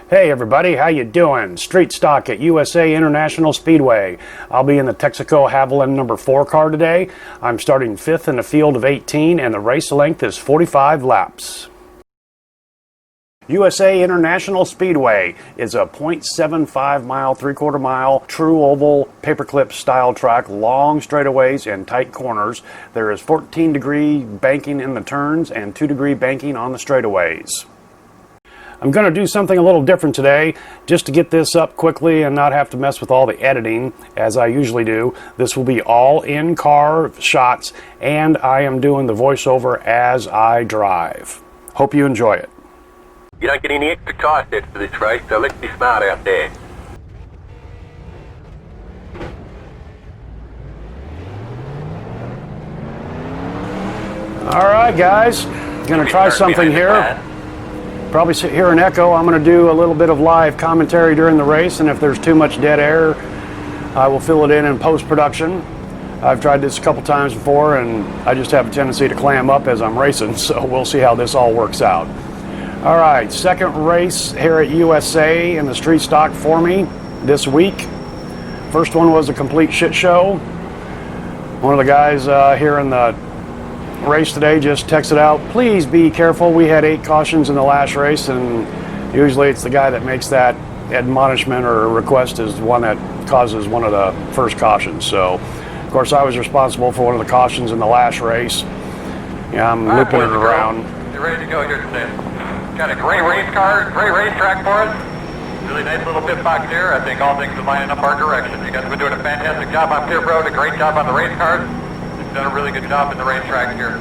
Hey everybody, how you doing? Street stock at USA International Speedway. I'll be in the Texaco Haviland number 4 car today. I'm starting 5th in a field of 18 and the race length is 45 laps. USA International Speedway is a 0.75 mile, 3/4 mile, true oval, paperclip style track, long straightaways and tight corners. There is 14-degree banking in the turns and 2-degree banking on the straightaways. I'm going to do something a little different today, just to get this up quickly and not have to mess with all the editing, as I usually do. This will be all in-car shots, and I am doing the voiceover as I drive. Hope you enjoy it. You don't get any extra cost for this race, so let's be smart out there. Alright guys, going to try something here. Probably hear an echo. I'm going to do a little bit of live commentary during the race, and if there's too much dead air, I will fill it in post-production. I've tried this a couple times before, and I just have a tendency to clam up as I'm racing, so we'll see how this all works out. All right, second race here at USA in the street stock for me this week. First one was a complete shit show. One of the guys here in the race today just texted out, please be careful. We had 8 cautions in the last race, and usually it's the guy that makes that admonishment or request is the one that causes one of the first cautions. So of course I was responsible for one of the cautions in the last race. Yeah, I'm looping it around. You're ready to go here today. Got a great race car, great racetrack for us. Really nice little pit box here. I think all things are lining up our direction. You guys have been doing a fantastic job on pit road, a great job on the race cars. Done a really good job in the racetrack here.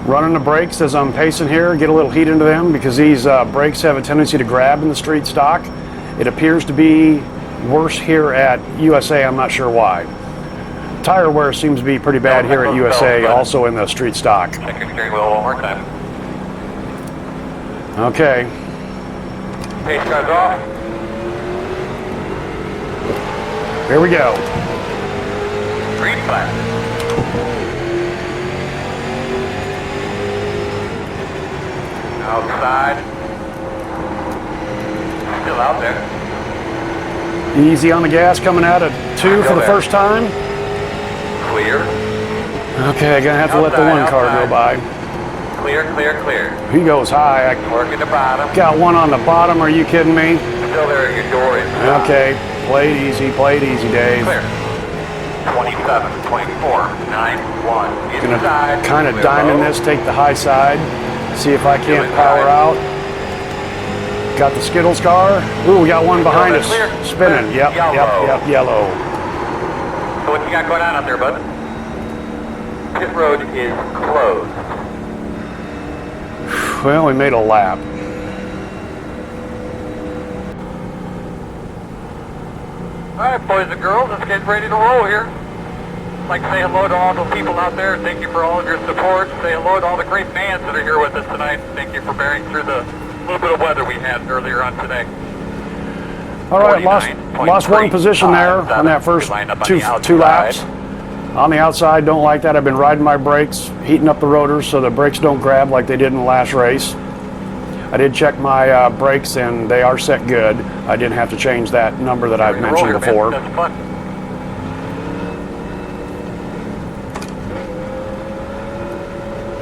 Running the brakes as I'm pacing here, get a little heat into them because these brakes have a tendency to grab in the street stock. It appears to be worse here at USA, I'm not sure why. Tire wear seems to be pretty bad here at USA, also in the street stock. Check your steering wheel one more time. Okay. Pace car's off. Here we go. Green flag. Outside. Still out there. Easy on the gas coming out at 2 for the first time. Clear. Okay, gonna have to let the one car go by. Clear, clear, clear. He goes high. Working the bottom. Got one on the bottom, are you kidding me? Still there at your door. Okay, play it easy, Dave. Clear. 27, 24, 9, 1. Gonna kind of diamond this, take the high side, see if I can't power out. Got the Skittles car. Ooh, we got one behind us. Spinning. Yep, yellow. So what you got going on out there, bud? Pit road is closed. Well, we made a lap. Alright, boys and girls, let's get ready to roll here. I'd like to say hello to all the people out there. Thank you for all of your support. Say hello to all the great fans that are here with us tonight. Thank you for bearing through the little bit of weather we had earlier on today. All right, lost one position there on that first two laps. On the outside, don't like that. I've been riding my brakes, heating up the rotors so the brakes don't grab like they did in the last race. I did check my brakes and they are set good. I didn't have to change that number that I've mentioned before. That's fun.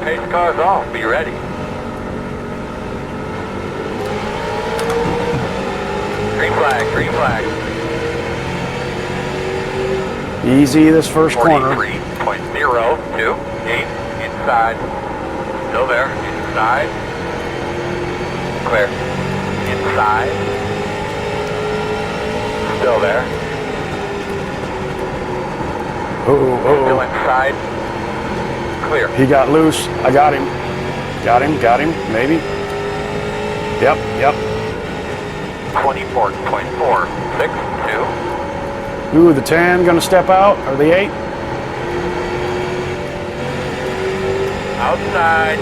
Pace car's off. Be ready. Green flag. Green flag. Easy this first corner. 43.028 inside. Still there. Inside. Clear. Inside. Still there. Still inside. Clear. He got loose. I got him. Got him. Maybe. Yep. 24.462. Ooh, the 10 gonna step out, or the 8? Outside.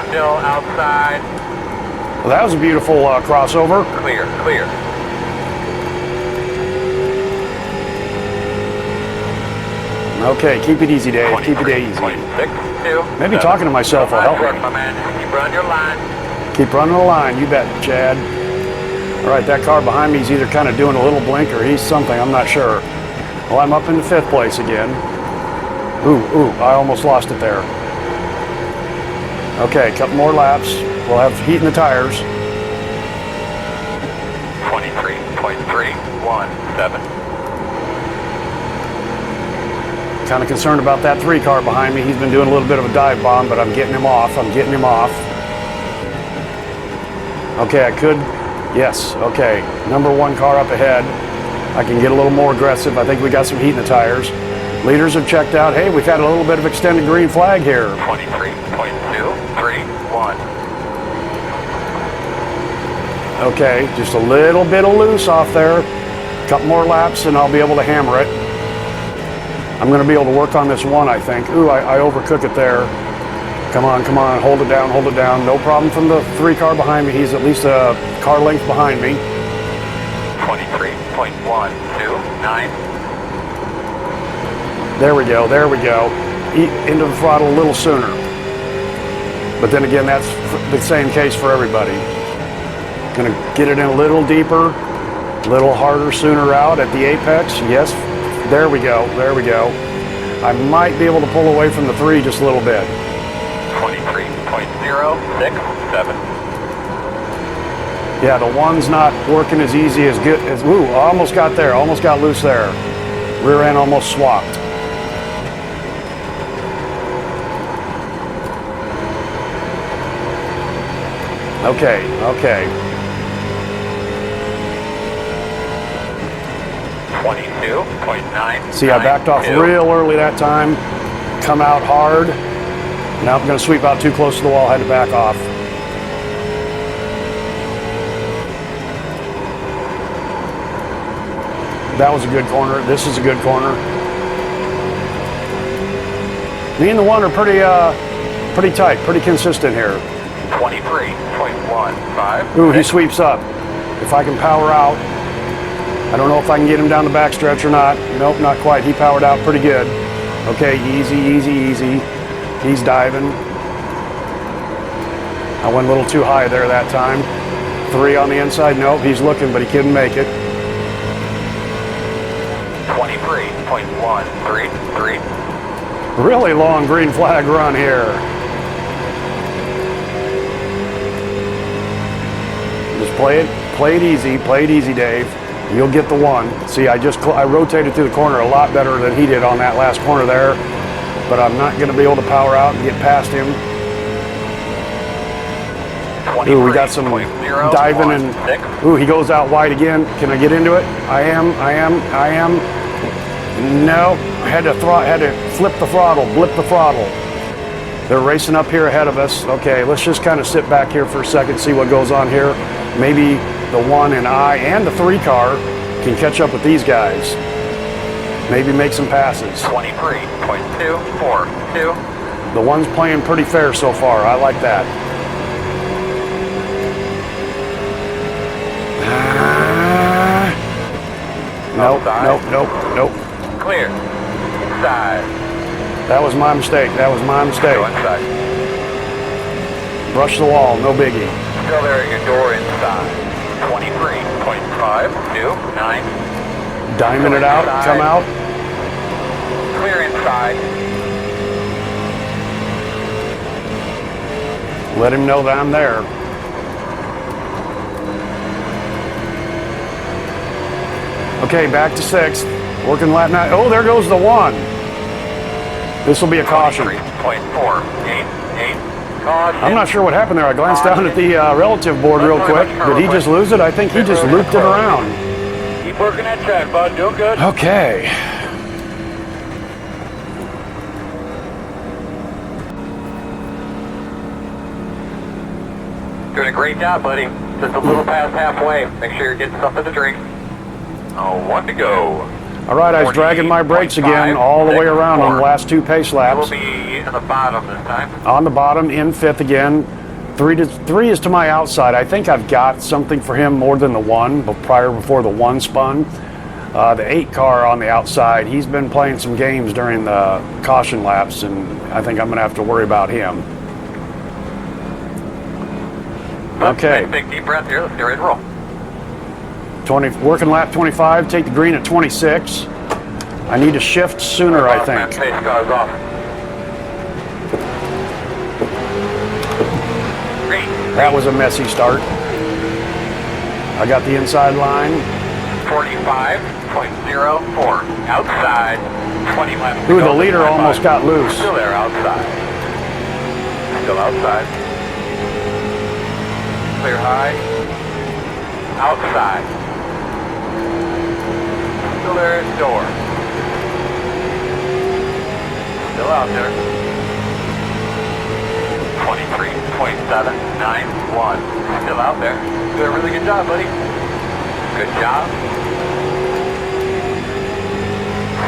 Still outside. Well, that was a beautiful crossover. Clear. Okay, keep it easy, Dave. Keep it easy. Maybe talking to myself will help me. My man, keep running your line. Keep running the line, you bet, Chad. All right, that car behind me is either kind of doing a little blink or he's something, I'm not sure. Well, I'm up into 5th place again. Ooh, I almost lost it there. Okay, a couple more laps. We'll have heat in the tires. 23.317. Kind of concerned about that 3 car behind me. He's been doing a little bit of a dive bomb, but I'm getting him off. Okay, I could. Yes, okay. Number 1 car up ahead. I can get a little more aggressive. I think we got some heat in the tires. Leaders have checked out. Hey, we've had a little bit of extended green flag here. 23.231. Okay, just a little bit of loose off there. A couple more laps and I'll be able to hammer it. I'm going to be able to work on this 1, I think. Ooh, I overcook it there. Come on, hold it down. No problem from the 3 car behind me. He's at least a car length behind me. 23.129. There we go. Eat into the throttle a little sooner. But then again, that's the same case for everybody. Gonna get it in a little deeper, a little harder sooner out at the apex. Yes, there we go. I might be able to pull away from the 3 just a little bit. 23.067. Yeah, the 1's not working as easy as good as, ooh, I almost got there, almost got loose there. Rear end almost swapped. Okay. 22.9. See, I backed off real early that time, come out hard. Now I'm going to sweep out too close to the wall, had to back off. That was a good corner. This is a good corner. Me and the 1 are pretty tight, pretty consistent here. 23.15. Ooh, he sweeps up. If I can power out, I don't know if I can get him down the backstretch or not. Nope, not quite. He powered out pretty good. Okay, easy. He's diving. I went a little too high there that time. 3 on the inside. Nope, he's looking, but he couldn't make it. 23.133. Really long green flag run here. Just play it easy, Dave. You'll get the 1. See, I rotated through the corner a lot better than he did on that last corner there, but I'm not going to be able to power out and get past him. Ooh, we got some diving and, ooh, he goes out wide again. Can I get into it? I am. No, I had to flip the throttle, blip the throttle. They're racing up here ahead of us. Okay, let's just kind of sit back here for a second, see what goes on here. Maybe the 1 and I and the 3 car can catch up with these guys. Maybe make some passes. 23.242. The 1's playing pretty fair so far. I like that. Nope. Clear. Inside. That was my mistake. Go inside. Brush the wall, no biggie. Still there at your door inside. 23.529. Diamond it out, come out. Clear inside. Let him know that I'm there. Okay, back to 6th. Working lap 9. Oh, there goes the 1. This will be a caution. 23.488. Caution. I'm not sure what happened there. I glanced down at the relative board real quick. Did he just lose it? I think he just looped it around. Keep working that track, bud. Doing good. Okay. Doing a great job, buddy. Just a little past halfway. Make sure you're getting something to drink. Oh, 1 to go. All right, I was dragging my brakes again all the way around on the last 2 pace laps. We'll be in the bottom this time. On the bottom, in 5th again. 3 is to my outside. I think I've got something for him more than the 1, but before the 1 spun. The 8 car on the outside, he's been playing some games during the caution laps, and I think I'm going to have to worry about him. Okay. Nice big deep breath here. Let's get ready to roll. working lap 25, take the green at 26. I need to shift sooner, I think. Pace cars off. Green. That was a messy start. I got the inside line. 45.04. Outside. 20 laps. Ooh, the leader almost got loose. Still there, outside. Still outside. Clear high. Outside. Still there at door. Still out there. 23.791. Still out there. Doing a really good job, buddy. Good job.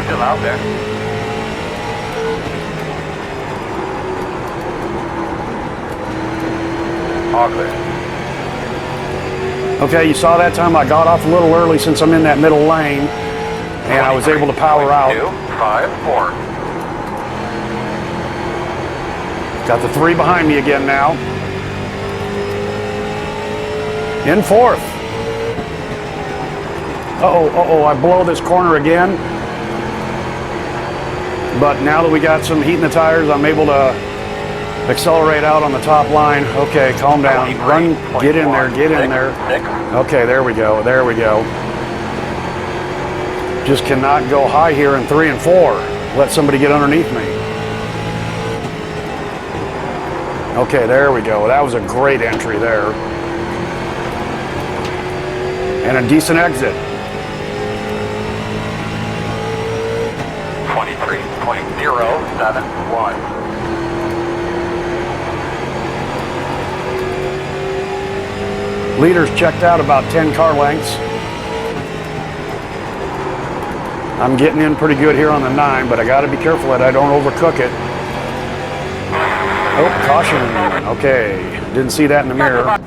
Still out there. All clear. Okay, you saw that time I got off a little early since I'm in that middle lane, and I was able to power out. 254. Got the 3 behind me again now. In 4th. Uh-oh, I blow this corner again. But now that we got some heat in the tires, I'm able to accelerate out on the top line. Okay, calm down. Run, get in there, get in there. Okay, there we go, there we go. Just cannot go high here in 3 and 4. Let somebody get underneath me. Okay, there we go. That was a great entry there. And a decent exit. 23.071. Leaders checked out about 10 car lengths. I'm getting in pretty good here on the 9, but I got to be careful that I don't overcook it. Oh, caution. Okay, didn't see that in the mirror.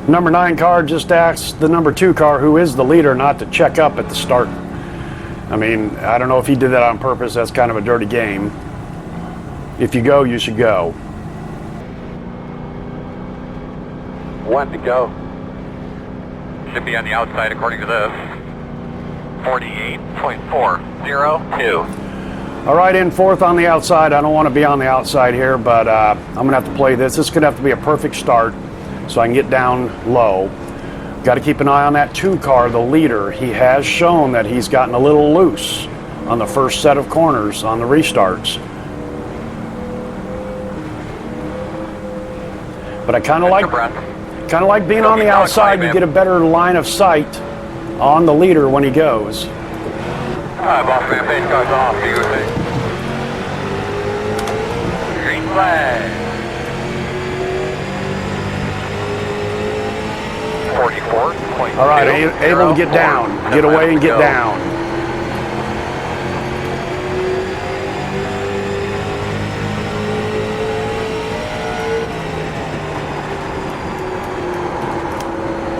Number 9 car just asked the number 2 car, who is the leader, not to check up at the start. I mean, I don't know if he did that on purpose. That's kind of a dirty game. If you go, you should go. 1 to go. Should be on the outside according to this. 48.402. All right, in 4th on the outside. I don't want to be on the outside here, but I'm going to have to play this. This is going to have to be a perfect start so I can get down low. Got to keep an eye on that 2 car, the leader. He has shown that he's gotten a little loose on the first set of corners on the restarts. But I kind of like being on the outside. You get a better line of sight on the leader when he goes. Alright, boss man, pace cars off. Do your thing. Green flag. 44. All right, able to get down. Get away and get down.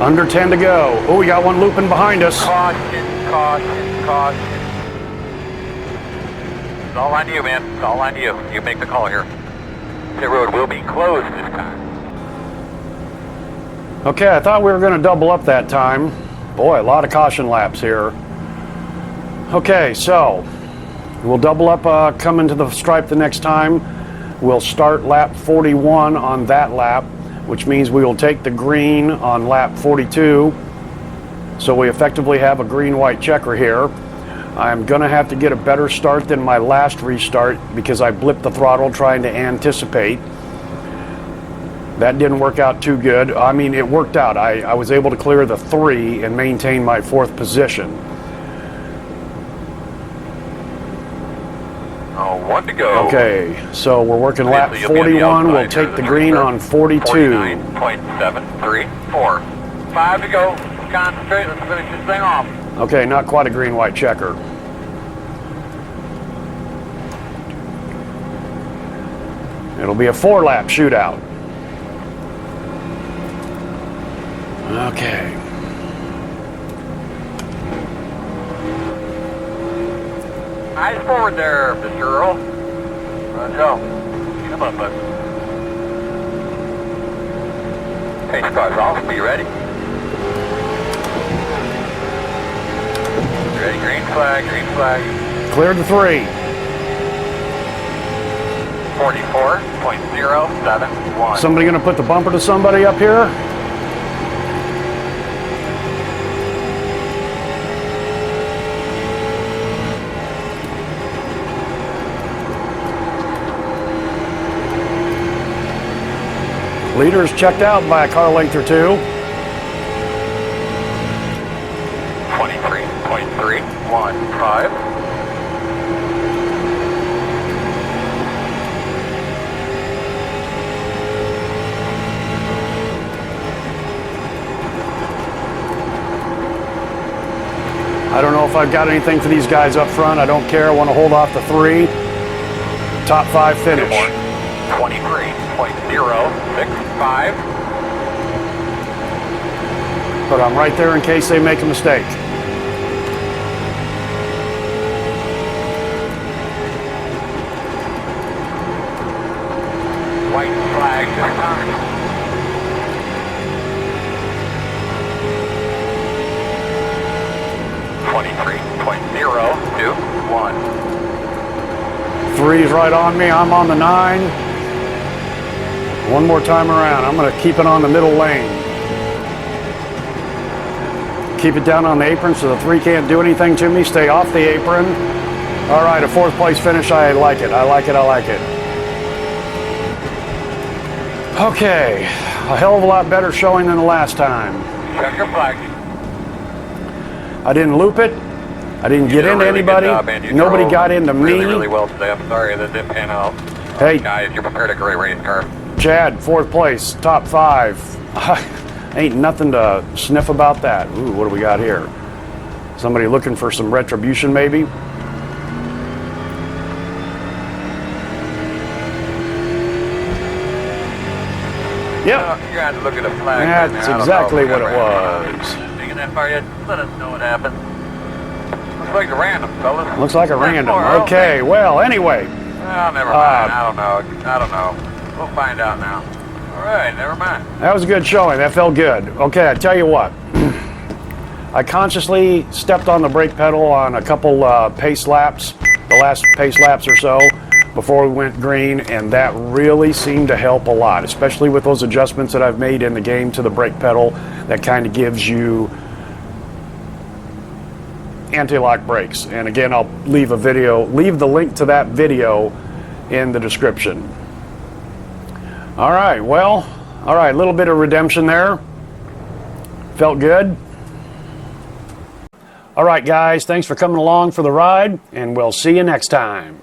Under 10 to go. Oh, we got one looping behind us. Caution, caution, caution. It's all on you, man. It's all on you. You make the call here. The road will be closed this time. Okay, I thought we were going to double up that time. Boy, a lot of caution laps here. Okay, so we'll double up coming to the stripe the next time. We'll start lap 41 on that lap, which means we will take the green on lap 42. So we effectively have a green-white checker here. I'm going to have to get a better start than my last restart because I blipped the throttle trying to anticipate. That didn't work out too good. I mean, it worked out. I was able to clear the 3 and maintain my 4th position. Oh, 1 to go. Okay, so we're working lap 41. We'll take the green on 42. 49.734. 5 to go. Concentrate. Let's finish this thing off. Okay, not quite a green-white checker. It'll be a 4-lap shootout. Okay. Eyes forward there, Mr. Earl. Let's go. Come on, bud. Pace car's off, be ready. Ready, green flag, green flag. Cleared the 3. 44.071. Somebody gonna put the bumper to somebody up here? Leader's checked out by a car length or 2. 23.315. I don't know if I've got anything for these guys up front. I don't care. I want to hold off the 3. Top 5 finish. 23.065. But I'm right there in case they make a mistake. White flag this time. .021. 3 is right on me. I'm on the 9. One more time around. I'm going to keep it on the middle lane. Keep it down on the apron so the 3 can't do anything to me. Stay off the apron. All right, a 4th place finish. I like it. I like it. I like it. Okay, a hell of a lot better showing than the last time. Check your flag. I didn't loop it. I didn't get into anybody. Nobody got into me. Really well today. I'm sorry that didn't pan out. Hey, guys, you're prepared a great race car. Chad, 4th place, top 5. Ain't nothing to sniff about that. Ooh, what do we got here? Somebody looking for some retribution, maybe? Yep. You guys look at the flag. That's exactly what it was. Thinking that far yet? Let us know what happened. Looks like a random, fellas. Looks like a random. Okay, well, anyway. Well, never mind. I don't know. I don't know. We'll find out now. All right, never mind. That was a good showing. That felt good. Okay, I tell you what. I consciously stepped on the brake pedal on a couple pace laps, the last pace laps or so, before we went green, and that really seemed to help a lot, especially with those adjustments that I've made in the game to the brake pedal. That kind of gives you anti-lock brakes. And again, I'll leave the link to that video in the description. All right, well, all right, a little bit of redemption there. Felt good. All right, guys, thanks for coming along for the ride, and we'll see you next time.